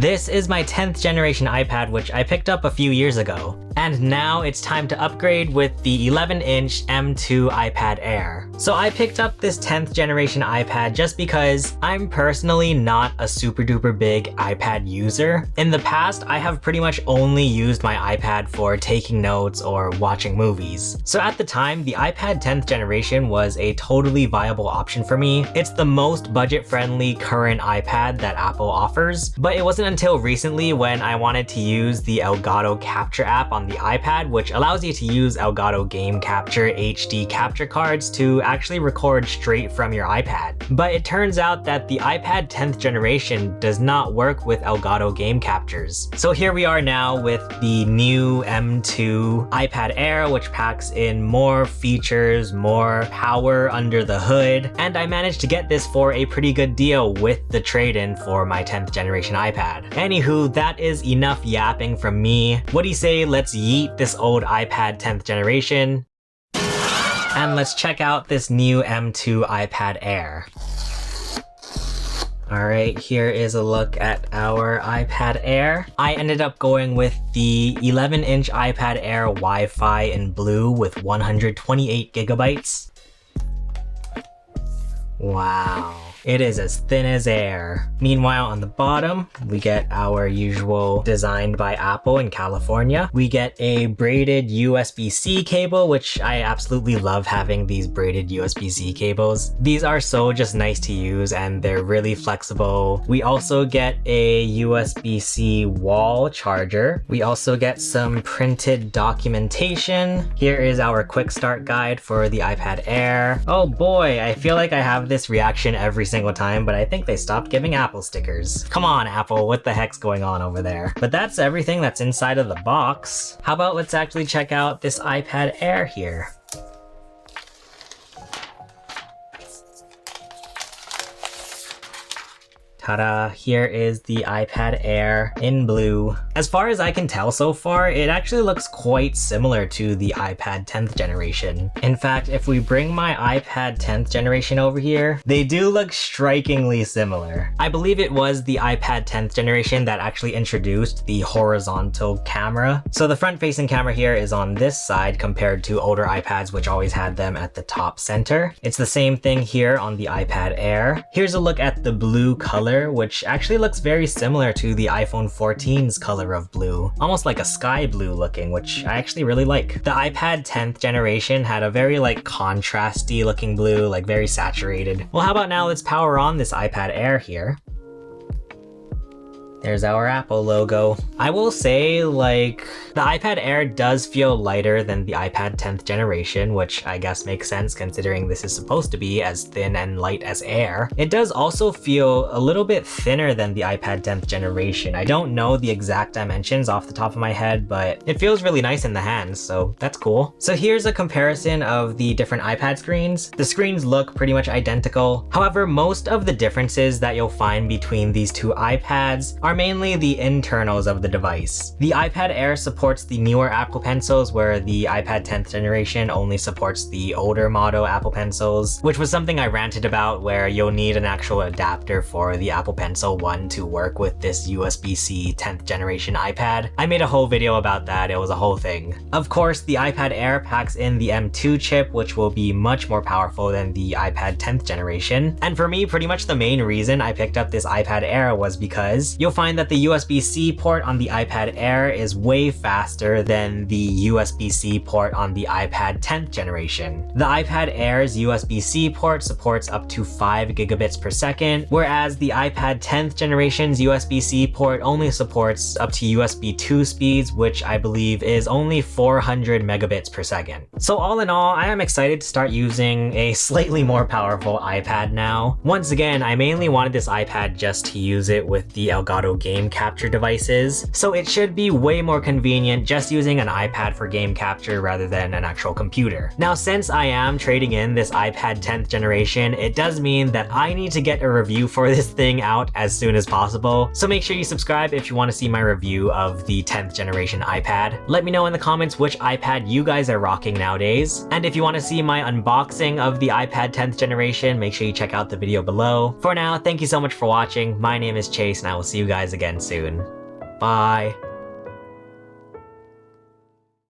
This is my 10th generation iPad, which I picked up a few years ago. And now it's time to upgrade with the 11-inch M2 iPad Air. So I picked up this 10th generation iPad just because I'm personally not a super duper big iPad user. In the past, I have pretty much only used my iPad for taking notes or watching movies. So at the time, the iPad 10th generation was a totally viable option for me. It's the most budget-friendly current iPad that Apple offers, but it wasn't until recently when I wanted to use the Elgato Capture app on the iPad, which allows you to use Elgato Game Capture HD capture cards to actually record straight from your iPad. But it turns out that the iPad 10th generation does not work with Elgato Game Captures. So here we are now with the new M2 iPad Air, which packs in more features, more power under the hood, and I managed to get this for a pretty good deal with the trade-in for my 10th generation iPad. Anywho, that is enough yapping from me. What do you say, let's yeet this old iPad 10th generation, and let's check out this new M2 iPad Air. Alright, here is a look at our iPad Air. I ended up going with the 11-inch iPad Air Wi-Fi in blue with 128 gigabytes. Wow. It is as thin as air. Meanwhile, on the bottom, we get our usual designed by Apple in California. We get a braided USB-C cable, which I absolutely love having these braided USB-C cables. These are so just nice to use and they're really flexible. We also get a USB-C wall charger. We also get some printed documentation. Here is our quick start guide for the iPad Air. Oh boy, I feel like I have this reaction every single time, but I think they stopped giving Apple stickers. Come on, Apple, what the heck's going on over there? But that's everything that's inside of the box. How about let's actually check out this iPad Air here. Ta-da, here is the iPad Air in blue. As far as I can tell so far, it actually looks quite similar to the iPad 10th generation. In fact, if we bring my iPad 10th generation over here, they do look strikingly similar. I believe it was the iPad 10th generation that actually introduced the horizontal camera. So the front-facing camera here is on this side compared to older iPads, which always had them at the top center. It's the same thing here on the iPad Air. Here's a look at the blue color, which actually looks very similar to the iPhone 14's color of blue. Almost like a sky blue looking, which I actually really like. The iPad 10th generation had a very contrasty looking blue, very saturated. Well, how about now let's power on this iPad Air here. There's our Apple logo. I will say, the iPad Air does feel lighter than the iPad 10th generation, which I guess makes sense considering this is supposed to be as thin and light as air. It does also feel a little bit thinner than the iPad 10th generation. I don't know the exact dimensions off the top of my head, but it feels really nice in the hands, so that's cool. So here's a comparison of the different iPad screens. The screens look pretty much identical. However, most of the differences that you'll find between these two iPads are mainly the internals of the device. The iPad Air supports the newer Apple Pencils, where the iPad 10th generation only supports the older model Apple Pencils, which was something I ranted about, where you'll need an actual adapter for the Apple Pencil 1 to work with this USB-C 10th generation iPad. I made a whole video about that, it was a whole thing. Of course, the iPad Air packs in the M2 chip, which will be much more powerful than the iPad 10th generation. And for me, pretty much the main reason I picked up this iPad Air was because you'll find that the USB-C port on the iPad Air is way faster than the USB-C port on the iPad 10th generation. The iPad Air's USB-C port supports up to 5 gigabits per second, whereas the iPad 10th generation's USB-C port only supports up to USB 2 speeds, which I believe is only 400 megabits per second. So all in all, I am excited to start using a slightly more powerful iPad now. Once again, I mainly wanted this iPad just to use it with the Elgato Game Capture devices, so it should be way more convenient just using an iPad for game capture rather than an actual computer. Now, since I am trading in this iPad 10th generation, it does mean that I need to get a review for this thing out as soon as possible, so make sure you subscribe if you want to see my review of the 10th generation iPad. Let me know in the comments which iPad you guys are rocking nowadays, and if you want to see my unboxing of the iPad 10th generation, make sure you check out the video below. For now, thank you so much for watching. My name is Chase, and I will see you guys guys again soon. Bye!